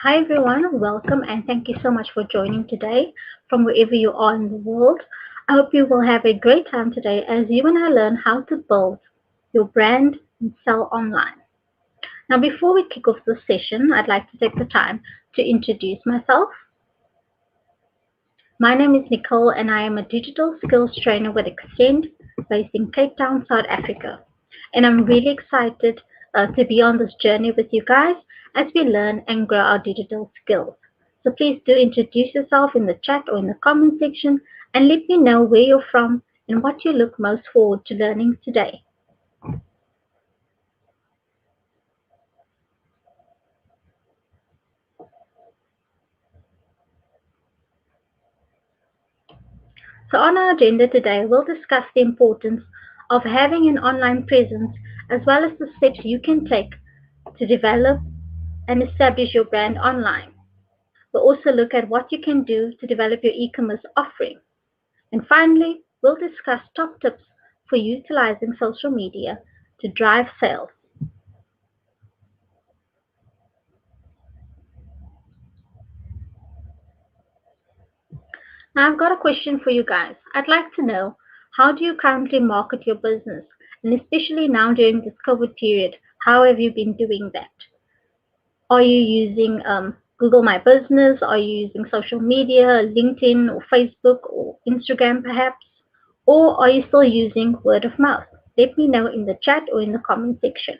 Hi everyone, welcome and thank you so much for joining today from wherever you are in the world. I hope you will have a great time today as you and I learn how to build your brand and sell online. Now, before we kick off the session, I'd like to take the time to introduce myself. My name is Nicole and I am a digital skills trainer with Extend based in Cape Town, South Africa. And I'm really excited to be on this journey with you guys as we learn and grow our digital skills. So please do introduce yourself in the chat or in the comment section and let me know where you're from and what you look most forward to learning today. So on our agenda today, we'll discuss the importance of having an online presence as well as the steps you can take to develop and establish your brand online. We'll also look at what you can do to develop your e-commerce offering. And finally, we'll discuss top tips for utilizing social media to drive sales. Now, I've got a question for you guys. I'd like to know, how do you currently market your business? And especially now during this COVID period, how have you been doing that? Are you using Google My Business? Are you using social media, LinkedIn or Facebook or Instagram perhaps? Or are you still using word of mouth? Let me know in the chat or in the comment section.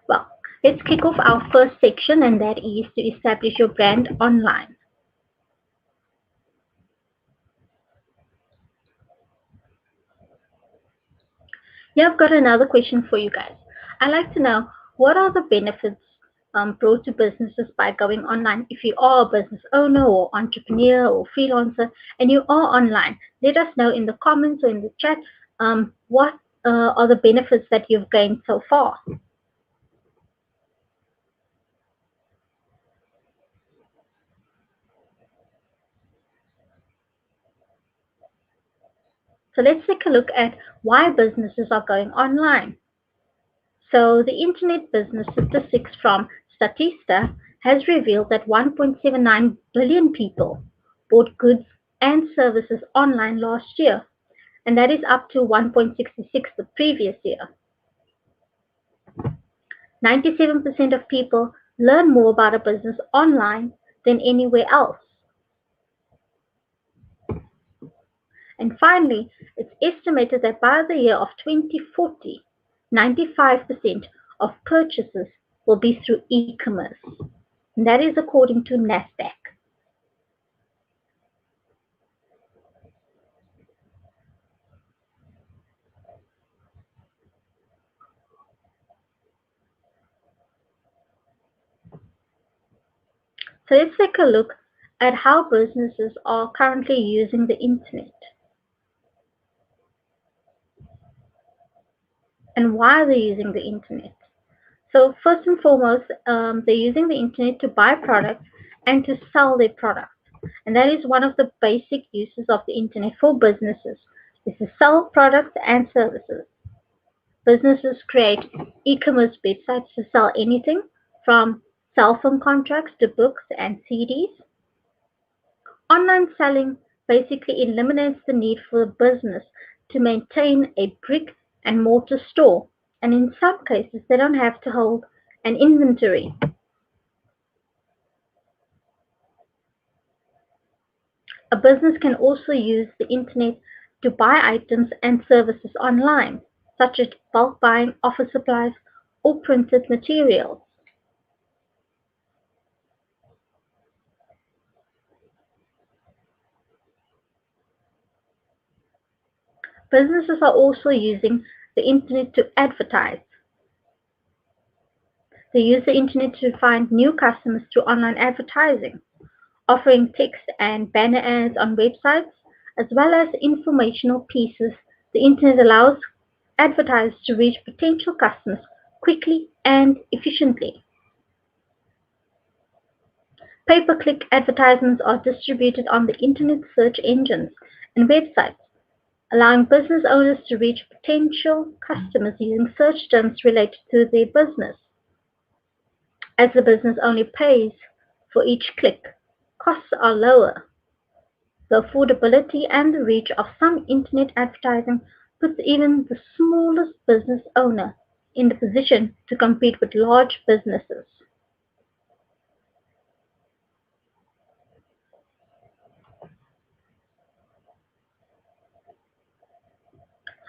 Well, let's kick off our first section, and that is to establish your brand online. Yeah, I've got another question for you guys. I'd like to know, what are the benefits brought to businesses by going online? If you are a business owner or entrepreneur or freelancer and you are online, let us know in the comments or in the chat what are the benefits that you've gained so far. So let's take a look at why businesses are going online. So the Internet Business Statistics from Statista has revealed that 1.79 billion people bought goods and services online last year, and that is up to 1.66 the previous year. 97% of people learn more about a business online than anywhere else. And finally, it's estimated that by the year of 2040, 95% of purchases will be through e-commerce. And that is according to NASDAQ. So let's take a look at how businesses are currently using the internet and why they're using the internet. So first and foremost, they're using the internet to buy products and to sell their products. And that is one of the basic uses of the internet for businesses, is to sell products and services. Businesses create e-commerce websites to sell anything from cell phone contracts to books and CDs. Online selling basically eliminates the need for a business to maintain a brick and mortar store, and in some cases, they don't have to hold an inventory. A business can also use the internet to buy items and services online, such as bulk buying office supplies or printed materials. Businesses are also using the internet to advertise. They use the internet to find new customers through online advertising, offering text and banner ads on websites, as well as informational pieces. The internet allows advertisers to reach potential customers quickly and efficiently. Pay-per-click advertisements are distributed on the internet search engines and websites, allowing business owners to reach potential customers using search terms related to their business. As the business only pays for each click, costs are lower. The affordability and the reach of some internet advertising puts even the smallest business owner in the position to compete with large businesses.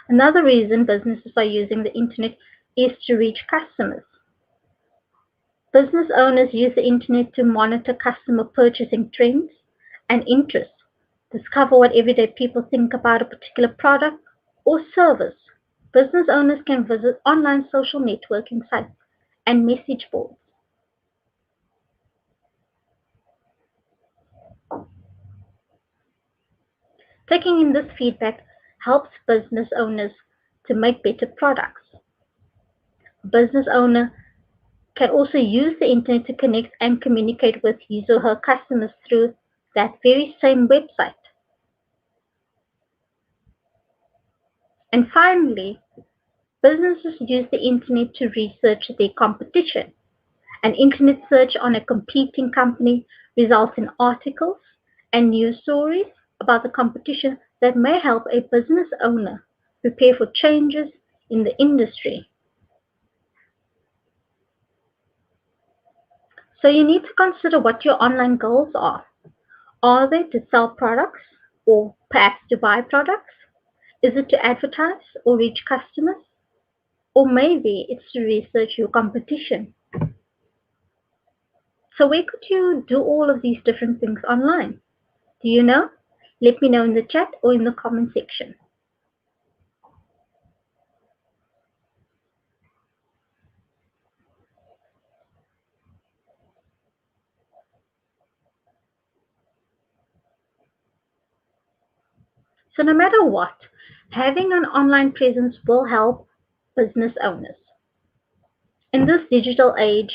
Another reason businesses are using the internet is to reach customers. Business owners use the internet to monitor customer purchasing trends and interests, discover what everyday people think about a particular product or service. Business owners can visit online social networking sites and message boards. Taking in this feedback helps business owners to make better products. A business owner can also use the internet to connect and communicate with his or her customers through that very same website. And finally, businesses use the internet to research their competition. An internet search on a competing company results in articles and news stories about the competition that may help a business owner prepare for changes in the industry. So you need to consider what your online goals are. Are they to sell products or perhaps to buy products? Is it to advertise or reach customers? Or maybe it's to research your competition. So where could you do all of these different things online? Do you know? Let me know in the chat or in the comment section. So no matter what, having an online presence will help business owners. In this digital age,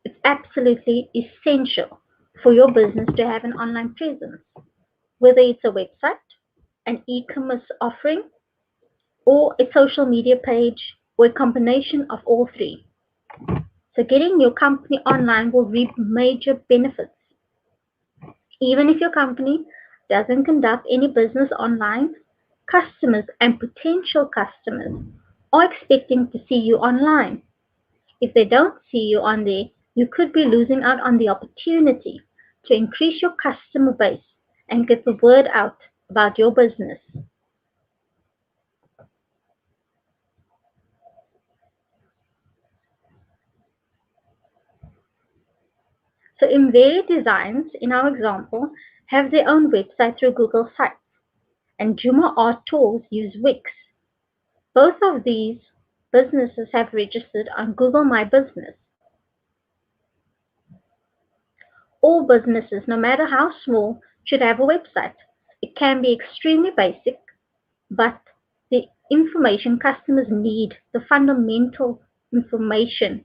it's absolutely essential for your business to have an online presence, whether it's a website, an e-commerce offering, or a social media page, or a combination of all three. So getting your company online will reap major benefits. Even if your company doesn't conduct any business online, customers and potential customers are expecting to see you online. If they don't see you on there, you could be losing out on the opportunity to increase your customer base and get the word out about your business. So Invaried Designs, in our example, have their own website through Google Sites, and Juma Art Tours use Wix. Both of these businesses have registered on Google My Business. All businesses, no matter how small, should have a website. It can be extremely basic, but the information customers need, the fundamental information,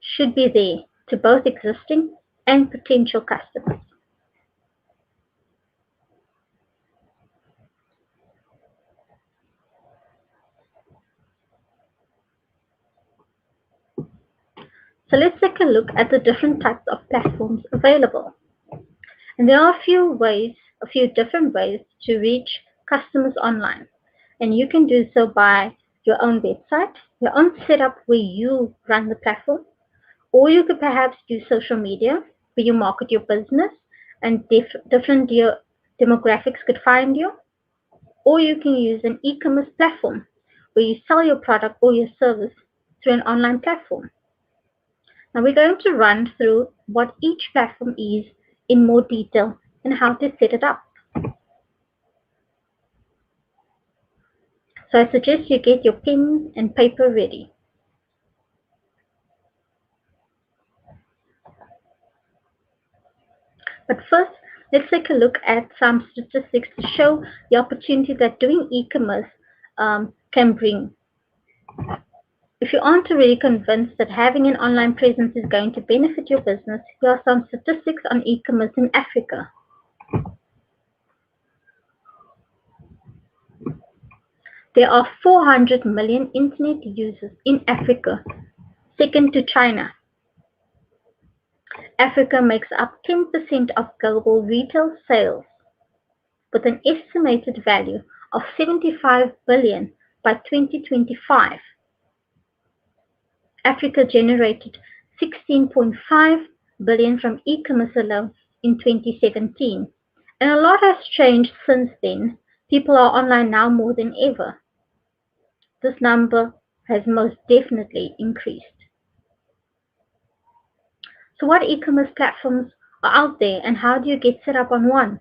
should be there to both existing and potential customers. So let's take a look at the different types of platforms available. And there are a few different ways to reach customers online. And you can do so by your own website, your own setup where you run the platform, or you could perhaps use social media where you market your business and different demographics could find you, or you can use an e-commerce platform where you sell your product or your service through an online platform. Now we're going to run through what each platform is in more detail and how to set it up. So I suggest you get your pen and paper ready. But first, let's take a look at some statistics to show the opportunity that doing e-commerce can bring. If you aren't really convinced that having an online presence is going to benefit your business, here are some statistics on e-commerce in Africa. There are 400 million internet users in Africa, second to China. Africa makes up 10% of global retail sales, with an estimated value of 75 billion by 2025. Africa generated 16.5 billion from e-commerce alone in 2017. And a lot has changed since then. People are online now more than ever. This number has most definitely increased. So what e-commerce platforms are out there and how do you get set up on one?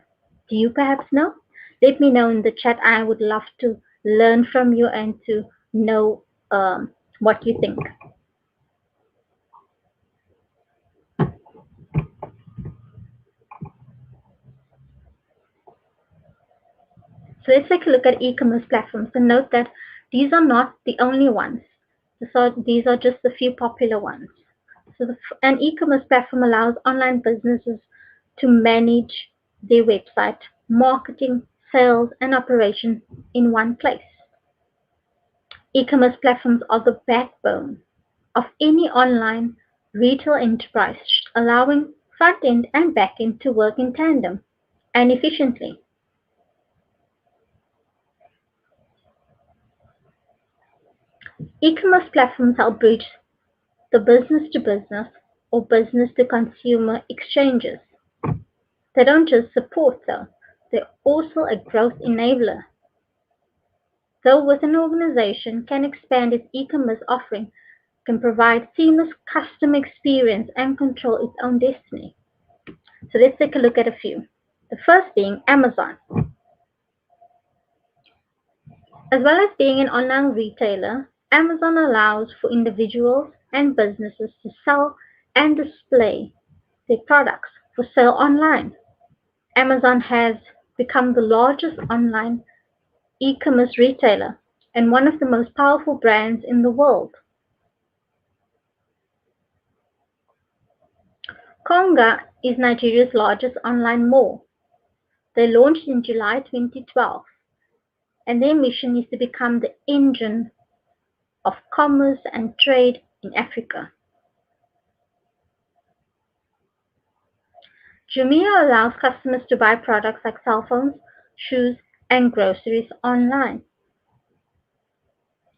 Do you perhaps know? Let me know in the chat. I would love to learn from you and to know what you think. So let's take a look at e-commerce platforms and note that these are not the only ones. These are just a few popular ones. So an e-commerce platform allows online businesses to manage their website, marketing, sales, and operation in one place. E-commerce platforms are the backbone of any online retail enterprise, allowing front-end and back-end to work in tandem and efficiently. E-commerce platforms help bridge the business-to-business or business-to-consumer exchanges. They don't just support though, they're also a growth enabler. Though with an organization can expand its e-commerce offering, can provide seamless customer experience and control its own destiny. So let's take a look at a few. The first being Amazon. As well as being an online retailer, Amazon allows for individuals and businesses to sell and display their products for sale online. Amazon has become the largest online e-commerce retailer and one of the most powerful brands in the world. Konga is Nigeria's largest online mall. They launched in July 2012 and their mission is to become the engine of commerce and trade in Africa. Jumia allows customers to buy products like cell phones, shoes, and groceries online.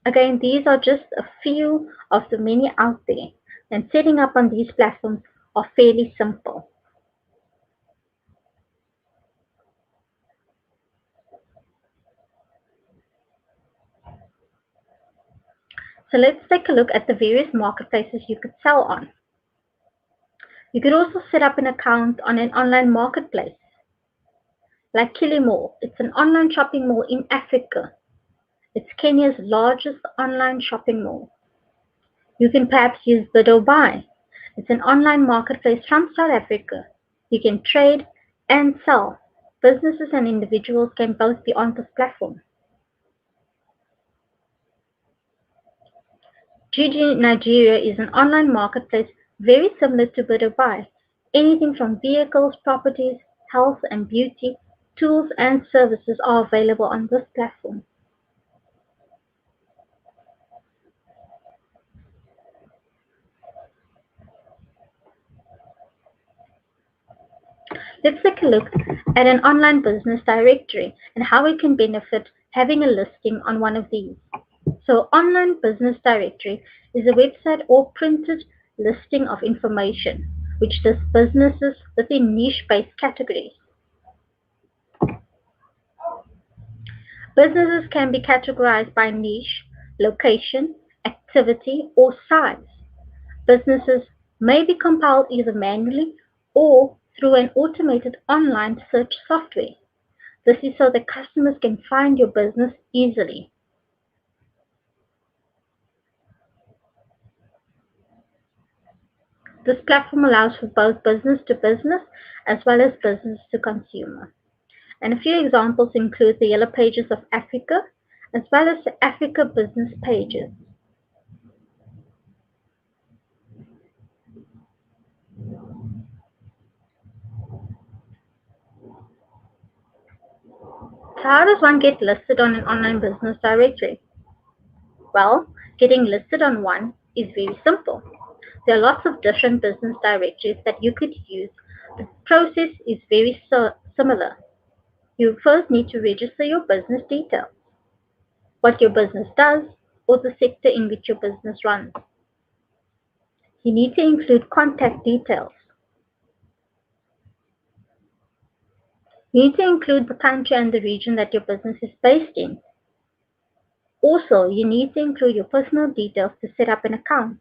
Again, these are just a few of the many out there, and setting up on these platforms are fairly simple. So let's take a look at the various marketplaces you could sell on. You could also set up an account on an online marketplace, like Kilimall. It's an online shopping mall in Africa. It's Kenya's largest online shopping mall. You can perhaps use Buy. It's an online marketplace from South Africa. You can trade and sell. Businesses and individuals can both be on this platform. Gigi Nigeria is an online marketplace very similar to Buy. Anything from vehicles, properties, health and beauty, tools and services are available on this platform. Let's take a look at an online business directory and how it can benefit having a listing on one of these. So online business directory is a website or printed listing of information which lists businesses within niche-based categories. Businesses can be categorized by niche, location, activity, or size. Businesses may be compiled either manually or through an automated online search software. This is so that customers can find your business easily. This platform allows for both business to business as well as business to consumer. And a few examples include the Yellow Pages of Africa as well as the Africa Business Pages. So how does one get listed on an online business directory? Well, getting listed on one is very simple. There are lots of different business directories that you could use. The process is very similar. You first need to register your business details, what your business does, or the sector in which your business runs. You need to include contact details. You need to include the country and the region that your business is based in. Also, you need to include your personal details to set up an account.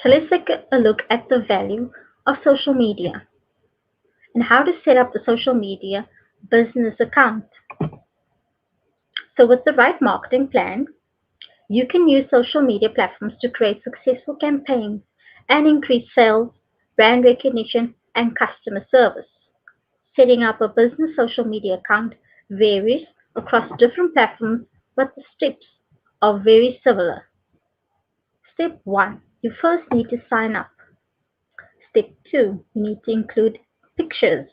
So let's take a look at the value of social media and how to set up a social media business account. So with the right marketing plan, you can use social media platforms to create successful campaigns and increase sales, brand recognition, and customer service. Setting up a business social media account varies across different platforms, but the steps are very similar. Step 1. You first need to sign up. Step 2. You need to include pictures.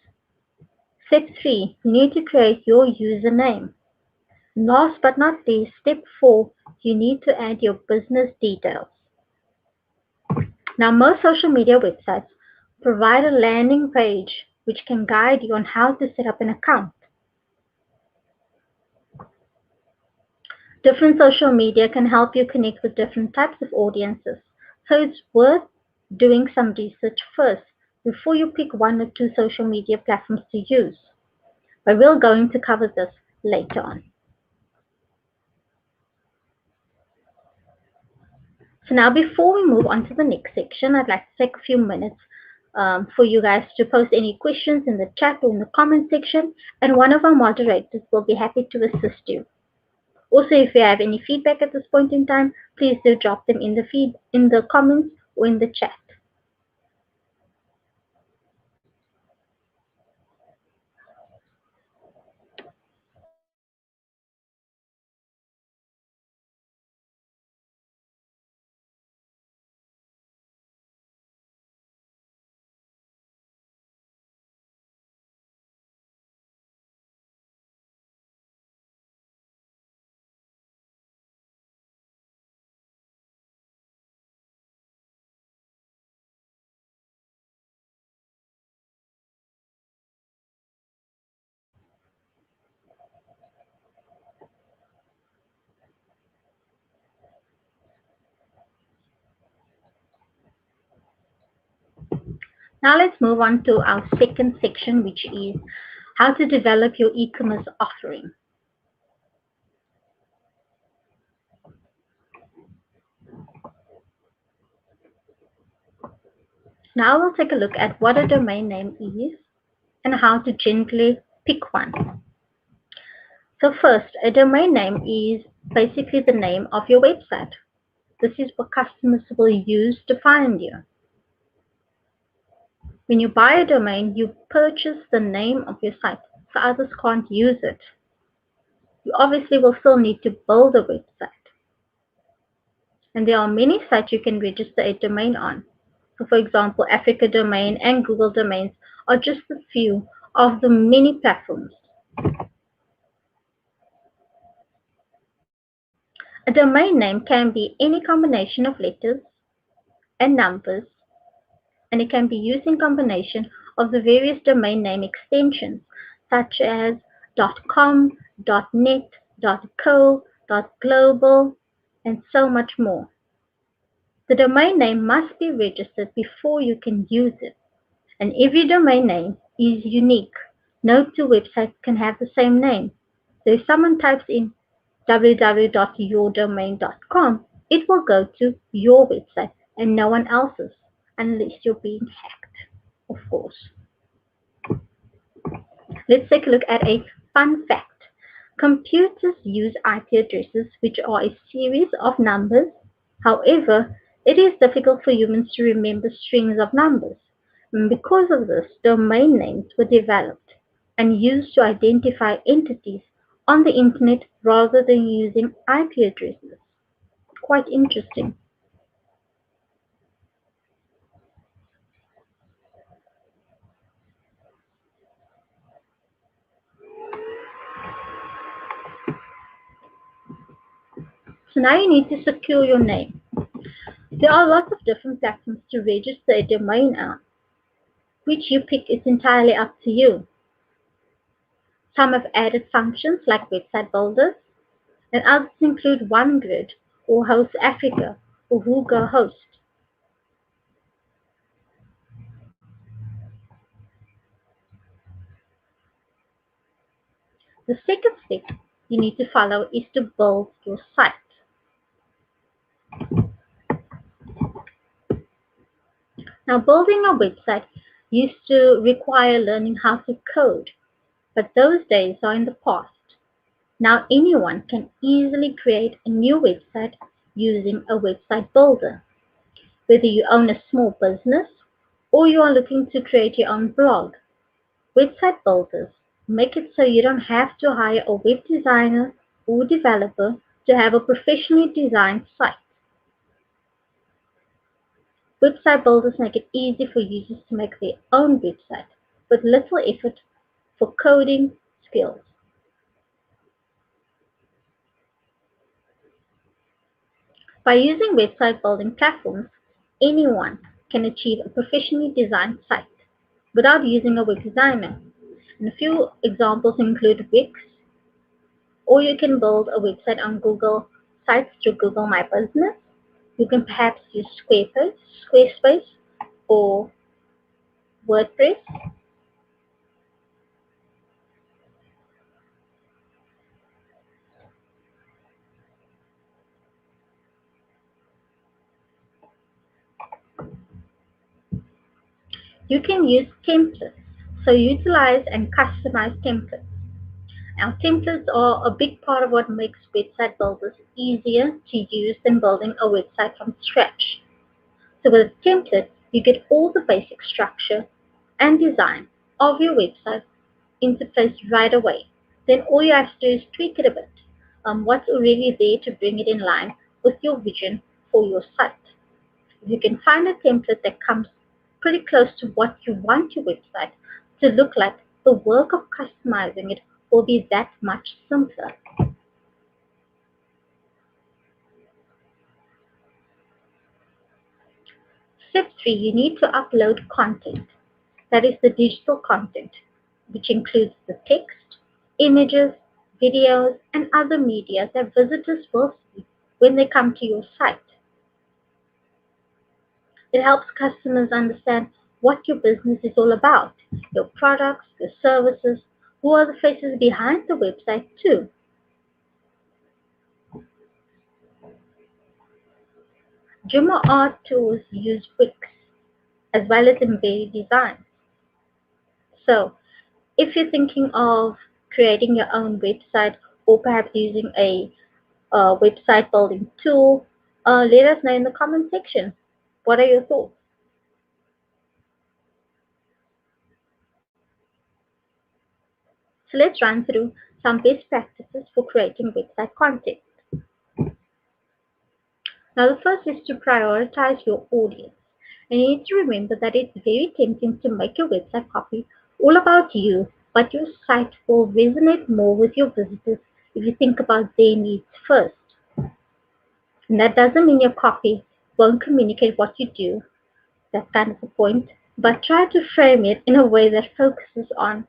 Step 3. You need to create your username. Last but not least, step 4. You need to add your business details. Now, most social media websites provide a landing page which can guide you on how to set up an account. Different social media can help you connect with different types of audiences, so it's worth doing some research first before you pick one or two social media platforms to use. But we're going to cover this later on. So now before we move on to the next section, I'd like to take a few minutes for you guys to post any questions in the chat or in the comment section, and one of our moderators will be happy to assist you. Also, if you have any feedback at this point in time, please do drop them in the comments or in the chat. Now let's move on to our second section, which is how to develop your e-commerce offering. Now we'll take a look at what a domain name is and how to gently pick one. So first, a domain name is basically the name of your website. This is what customers will use to find you. When you buy a domain, you purchase the name of your site, so others can't use it. You obviously will still need to build a website. And there are many sites you can register a domain on. So for example, Africa Domain and Google Domains are just a few of the many platforms. A domain name can be any combination of letters and numbers, and it can be used in combination of the various domain name extensions such as .com, .net, .co, .global, and so much more. The domain name must be registered before you can use it, and every domain name is unique. No two websites can have the same name. So if someone types in www.yourdomain.com, it will go to your website and no one else's, unless you're being hacked, of course. Let's take a look at a fun fact. Computers use IP addresses, which are a series of numbers. However, it is difficult for humans to remember strings of numbers. And because of this, domain names were developed and used to identify entities on the internet rather than using IP addresses. Quite interesting. So now you need to secure your name. There are lots of different platforms to register a domain on. Which you pick is entirely up to you. Some have added functions like website builders, and others include OneGrid or Host Africa or Google Host. The second step you need to follow is to build your site. Now, building a website used to require learning how to code, but those days are in the past. Now, anyone can easily create a new website using a website builder. Whether you own a small business or you are looking to create your own blog, website builders make it so you don't have to hire a web designer or developer to have a professionally designed site. Website builders make it easy for users to make their own website with little effort for coding skills. By using website building platforms, anyone can achieve a professionally designed site without using a web designer. And a few examples include Wix, or you can build a website on Google Sites through Google My Business. You can perhaps use Squarespace or WordPress. You can use templates. So utilize and customize templates. Now, templates are a big part of what makes website builders easier to use than building a website from scratch. So with a template, you get all the basic structure and design of your website into place right away. Then all you have to do is tweak it a bit. What's already there to bring it in line with your vision for your site. If you can find a template that comes pretty close to what you want your website to look like, the work of customizing it will be that much simpler. Step 3, you need to upload content. That is the digital content, which includes the text, images, videos, and other media that visitors will see when they come to your site. It helps customers understand what your business is all about, your products, your services, who are the faces behind the website too. Jummo art tools use Wix as well as embedded designs. So if you're thinking of creating your own website or perhaps using a website building tool, let us know in the comment section. What are your thoughts? So let's run through some best practices for creating website content. Now, the first is to prioritize your audience. And you need to remember that it's very tempting to make your website copy all about you, but your site will resonate more with your visitors if you think about their needs first. And that doesn't mean your copy won't communicate what you do. That's kind of the point. But try to frame it in a way that focuses on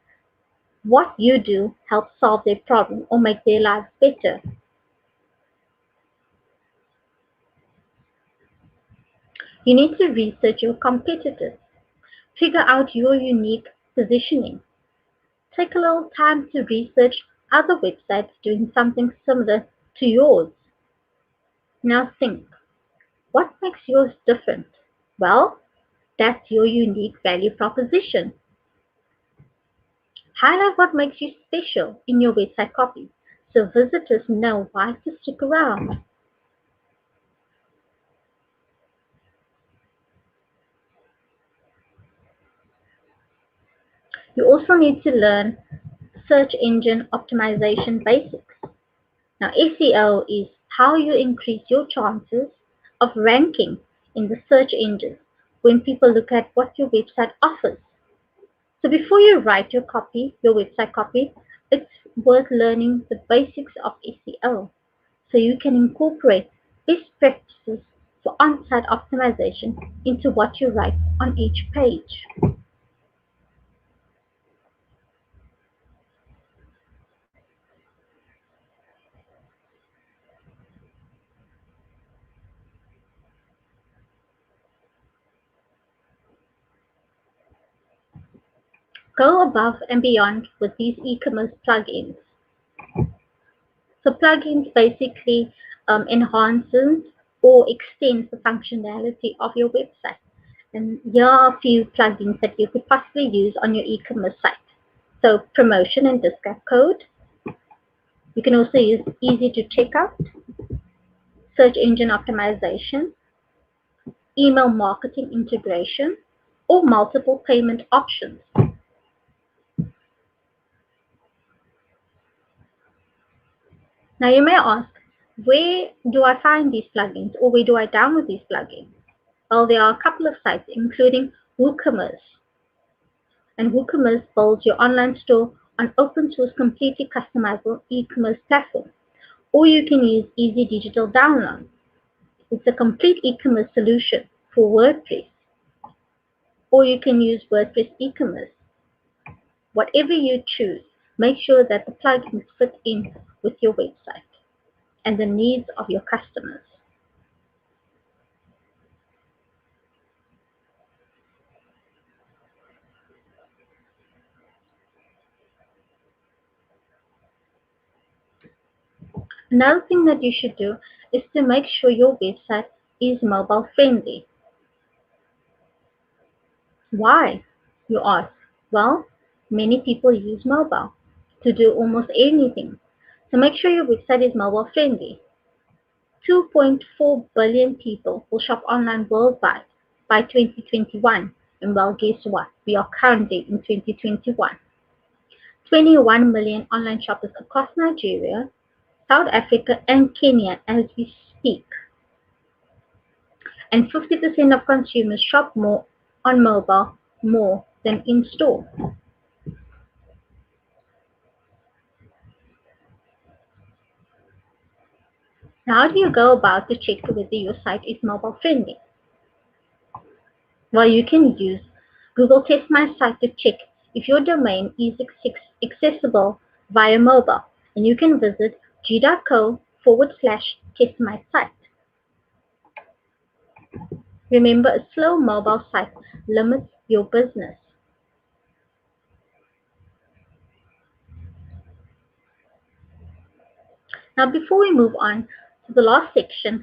what you do helps solve their problem or make their lives better. You need to research your competitors. Figure out your unique positioning. Take a little time to research other websites doing something similar to yours. Now think, what makes yours different? Well, that's your unique value proposition. Highlight what makes you special in your website copy so visitors know why to stick around. You also need to learn search engine optimization basics. Now, SEO is how you increase your chances of ranking in the search engines when people look at what your website offers. So before you write your website copy, it's worth learning the basics of SEO so you can incorporate best practices for on-site optimization into what you write on each page. Go above and beyond with these e-commerce plugins. So plugins basically enhances or extends the functionality of your website. And here are a few plugins that you could possibly use on your e-commerce site. So promotion and discount code. You can also use easy to check out, search engine optimization, email marketing integration, or multiple payment options. Now you may ask, where do I find these plugins or where do I download these plugins? Well, there are a couple of sites, including WooCommerce. And WooCommerce builds your online store on open source, completely customizable e-commerce platform. Or you can use Easy Digital Download. It's a complete e-commerce solution for WordPress. Or you can use WordPress e-commerce. Whatever you choose, make sure that the plugins fit in with your website and the needs of your customers. Another thing that you should do is to make sure your website is mobile friendly. Why, you ask? Well, many people use mobile to do almost anything. So make sure your website is mobile friendly. 2.4 billion people will shop online worldwide by 2021. And well, guess what? We are currently in 2021. 21 million online shoppers across Nigeria, South Africa, and Kenya as we speak. And 50% of consumers shop more on mobile more than in store. Now, how do you go about to check whether your site is mobile friendly? Well, you can use Google Test My Site to check if your domain is accessible via mobile, and you can visit g.co/test my site. Remember, a slow mobile site limits your business. Now, before we move on to the last section,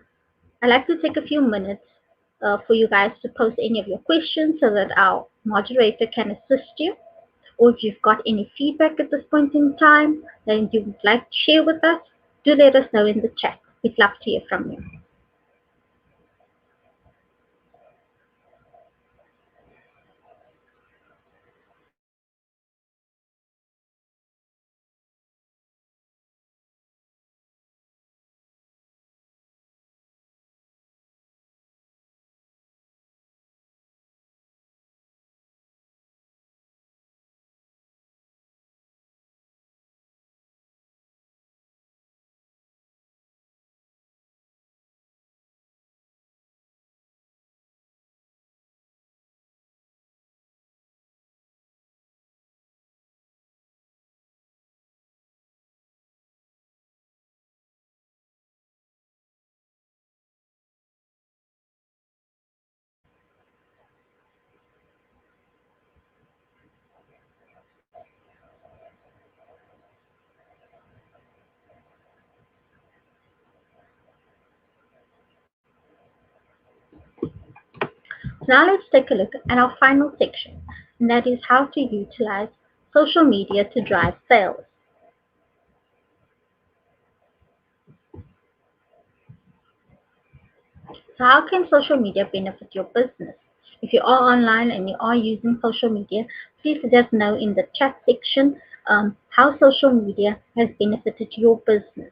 I'd like to take a few minutes for you guys to post any of your questions so that our moderator can assist you. Or if you've got any feedback at this point in time that you would like to share with us, do let us know in the chat. We'd love to hear from you. Now let's take a look at our final section, and that is how to utilize social media to drive sales. So how can social media benefit your business? If you are online and you are using social media, please let us know in the chat section how social media has benefited your business.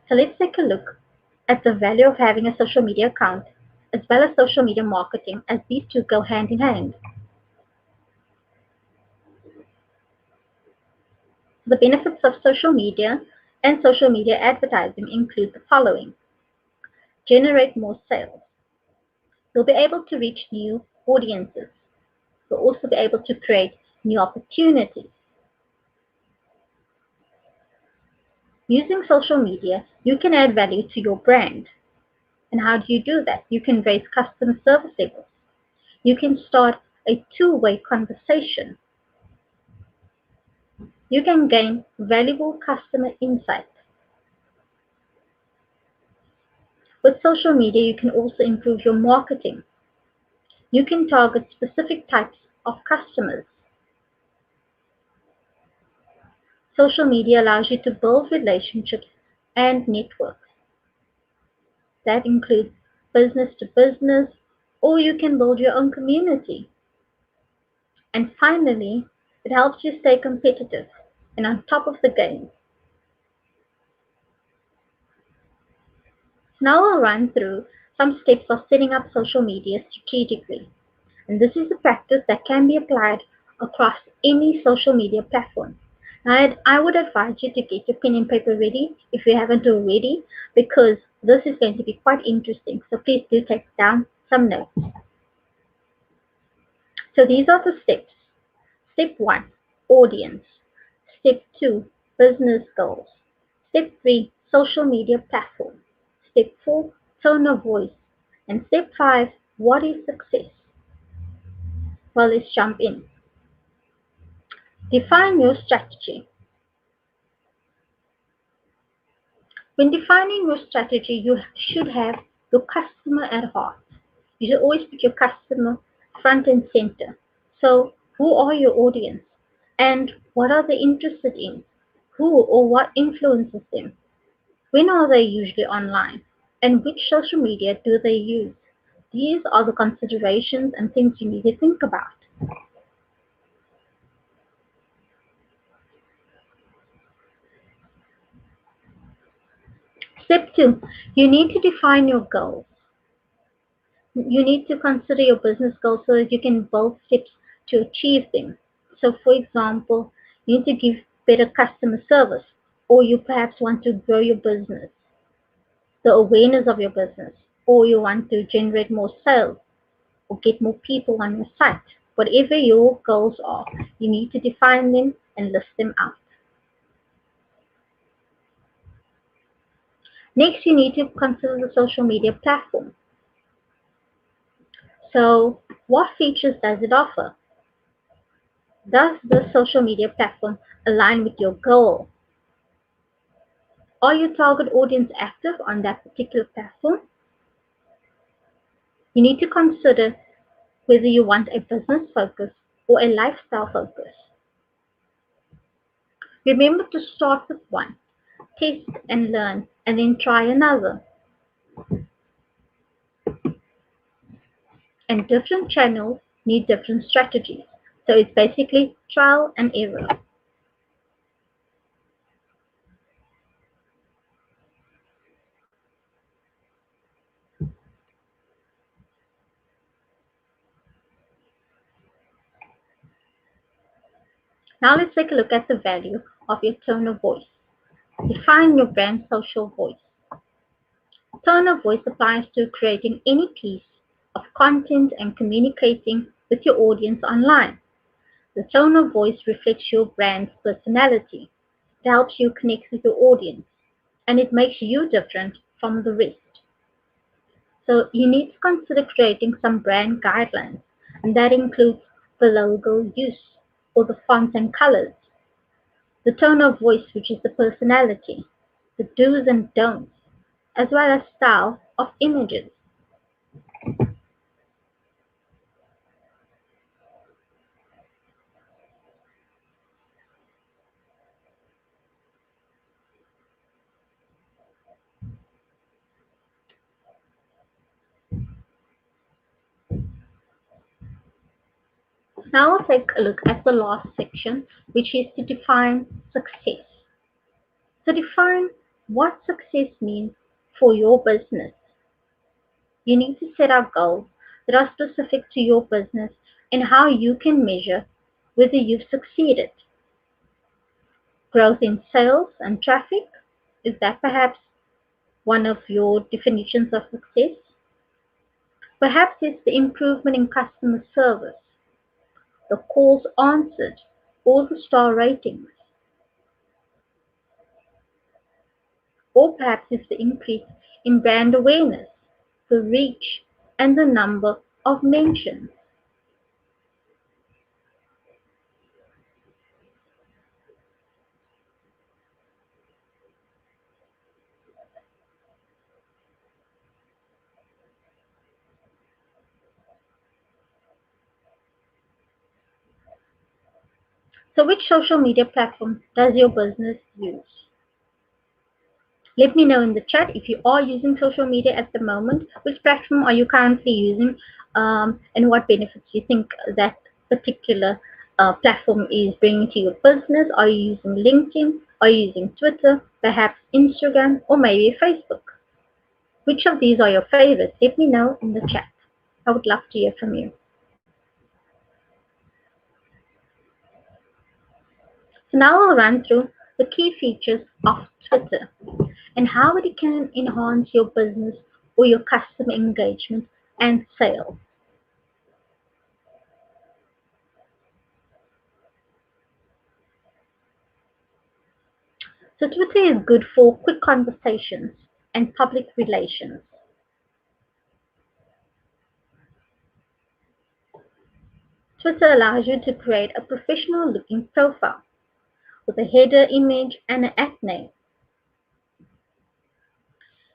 So let's take a look at the value of having a social media account as well as social media marketing, as these two go hand in hand. The benefits of social media and social media advertising include the following: generate more sales. You'll be able to reach new audiences. You'll also be able to create new opportunities. Using social media, you can add value to your brand. And how do you do that? You can raise customer service levels. You can start a two-way conversation. You can gain valuable customer insight. With social media, you can also improve your marketing. You can target specific types of customers. Social media allows you to build relationships and networks. That includes business to business, or you can build your own community. And finally, it helps you stay competitive and on top of the game. Now I'll run through some steps of setting up social media strategically. And this is a practice that can be applied across any social media platform. I would advise you to get your pen and paper ready if you haven't already, because this is going to be quite interesting. So please do take down some notes. So these are the steps. Step 1, audience. Step 2, business goals. Step 3, social media platform. Step 4, tone of voice. And step 5, what is success? Well, let's jump in. Define your strategy. When defining your strategy, you should have your customer at heart. You should always put your customer front and center. So, who are your audience? And what are they interested in? Who or what influences them? When are they usually online? And which social media do they use? These are the considerations and things you need to think about. Step 2, you need to define your goals. You need to consider your business goals so that you can build steps to achieve them. So, for example, you need to give better customer service, or you perhaps want to grow your business, the awareness of your business, or you want to generate more sales or get more people on your site. Whatever your goals are, you need to define them and list them out. Next, you need to consider the social media platform. So, what features does it offer? Does the social media platform align with your goal? Are your target audience active on that particular platform? You need to consider whether you want a business focus or a lifestyle focus. Remember to start with one, test and learn, and then try another. And different channels need different strategies. So it's basically trial and error. Now let's take a look at the value of your tone of voice. Define your brand social voice. Tone of voice applies to creating any piece of content and communicating with your audience online. The tone of voice reflects your brand's personality. It helps you connect with your audience, and it makes you different from the rest. So you need to consider creating some brand guidelines, and that includes the logo use or the fonts and colors, the tone of voice, which is the personality, the do's and don'ts, as well as style of images. Now we'll take a look at the last section, which is to define success. So define what success means for your business. You need to set out goals that are specific to your business and how you can measure whether you've succeeded. Growth in sales and traffic, is that perhaps one of your definitions of success? Perhaps it's the improvement in customer service, the calls answered, or the star ratings. Or perhaps it's the increase in brand awareness, the reach, and the number of mentions. So which social media platform does your business use? Let me know in the chat if you are using social media at the moment. Which platform are you currently using, and what benefits you think that particular platform is bringing to your business? Are you using LinkedIn? Are you using Twitter? Perhaps Instagram or maybe Facebook? Which of these are your favorites? Let me know in the chat. I would love to hear from you. So now I'll run through the key features of Twitter and how it can enhance your business or your customer engagement and sales. So Twitter is good for quick conversations and public relations. Twitter allows you to create a professional looking profile with a header image and an at name.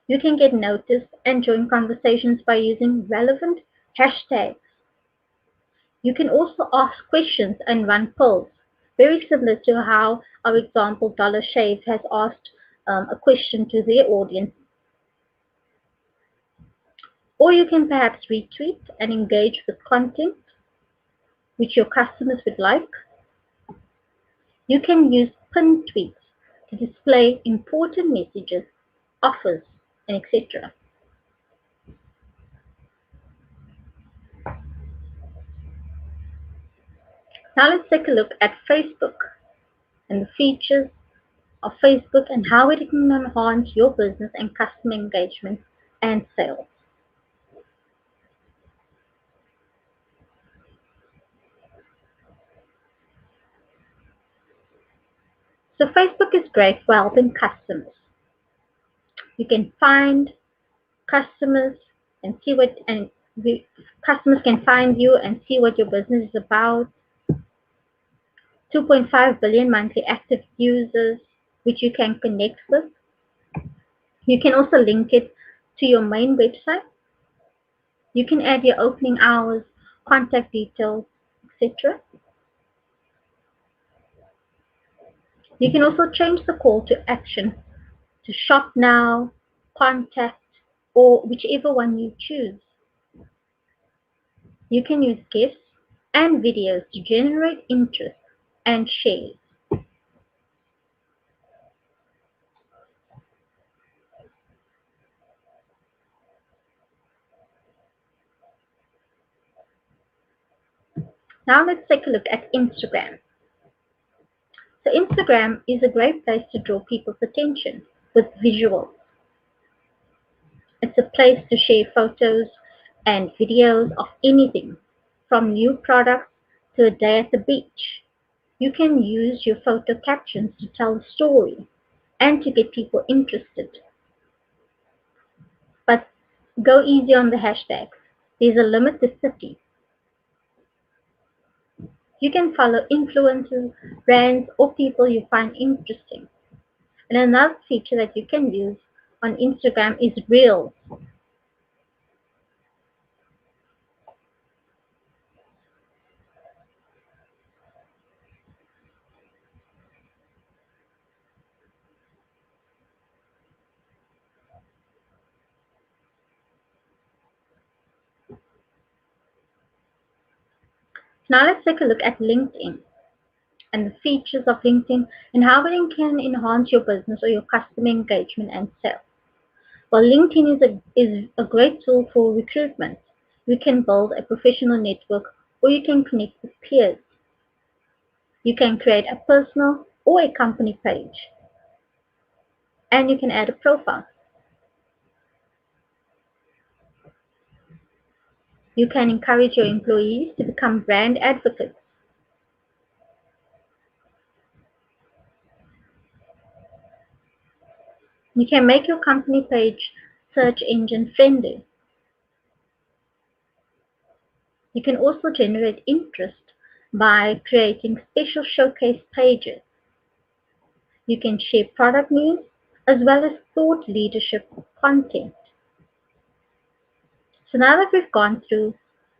You can get noticed and join conversations by using relevant hashtags. You can also ask questions and run polls, very similar to how our example Dollar Shave has asked a question to their audience. Or you can perhaps retweet and engage with content which your customers would like. You can use pinned tweets to display important messages, offers, and etc. Now let's take a look at Facebook and the features of Facebook and how it can enhance your business and customer engagement and sales. So Facebook is great for helping customers. You can find customers and see what and the customers can find you and see what your business is about. 2.5 billion monthly active users which you can connect with. You can also link it to your main website. You can add your opening hours, contact details, etc. You can also change the call to action to shop now, contact, or whichever one you choose. You can use GIFs and videos to generate interest and shares. Now let's take a look at Instagram. So Instagram is a great place to draw people's attention with visuals. It's a place to share photos and videos of anything from new products to a day at the beach. You can use your photo captions to tell a story and to get people interested. But go easy on the hashtags. There's a limit to 30. You can follow influencers, brands, or people you find interesting. And another feature that you can use on Instagram is Reels. Now let's take a look at LinkedIn and the features of LinkedIn and how it can enhance your business or your customer engagement and sales. Well, LinkedIn is a great tool for recruitment. You can build a professional network or you can connect with peers. You can create a personal or a company page and you can add a profile. You can encourage your employees to become brand advocates. You can make your company page search engine friendly. You can also generate interest by creating special showcase pages. You can share product news as well as thought leadership content. So now that we've gone through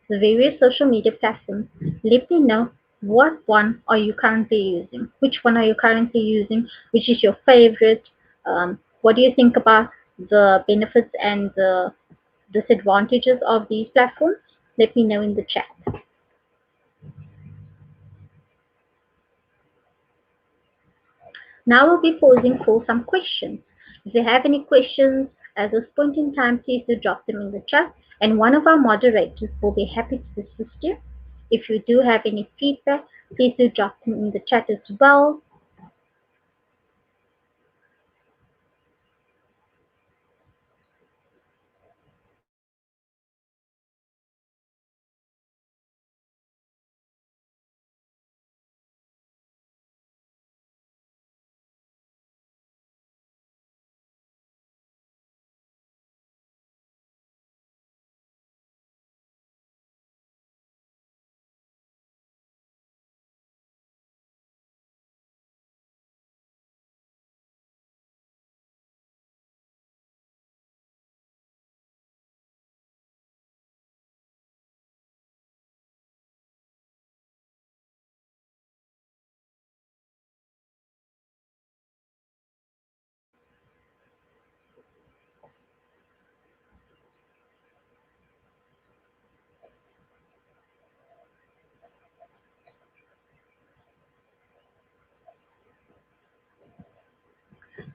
the various social media platforms, let me know what one are you currently using? Which one are you currently using? Which is your favorite? What do you think about the benefits and the disadvantages of these platforms? Let me know in the chat. Now we'll be pausing for some questions. If you have any questions at this point in time, please do drop them in the chat and one of our moderators will be happy to assist you. If you do have any feedback, please do drop them in the chat as well.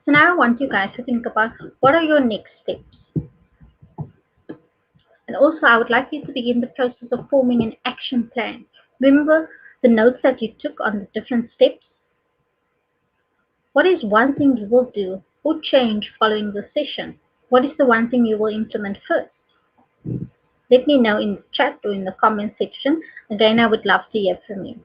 So now I want you guys to think about what are your next steps. And also I would like you to begin the process of forming an action plan. Remember the notes that you took on the different steps? What is one thing you will do or change following the session? What is the one thing you will implement first? Let me know in the chat or in the comment section. Again, I would love to hear from you.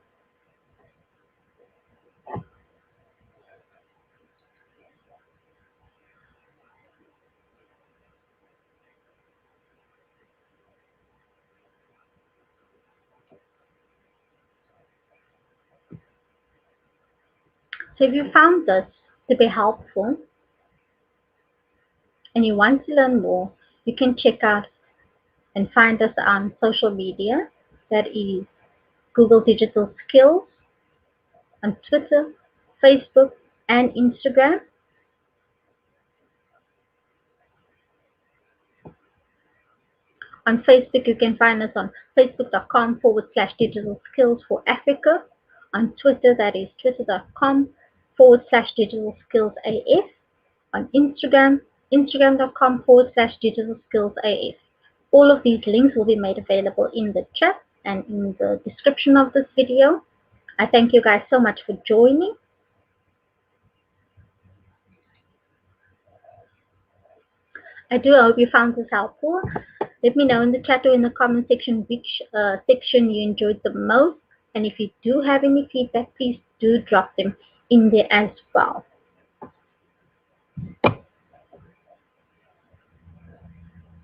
So if you found this to be helpful and you want to learn more, you can check out and find us on social media. That is Google Digital Skills on Twitter, Facebook, and Instagram. On Facebook, you can find us on facebook.com/digital skills for Africa. On Twitter, that is twitter.com/digital skills AF. On Instagram, instagram.com/digital skills AF. All of these links will be made available in the chat and in the description of this video. I thank you guys so much for joining. I do hope you found this helpful. Let me know in the chat or in the comment section which section you enjoyed the most. And if you do have any feedback, please do drop them in there as well.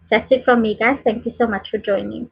That's it from me, guys. Thank you so much for joining.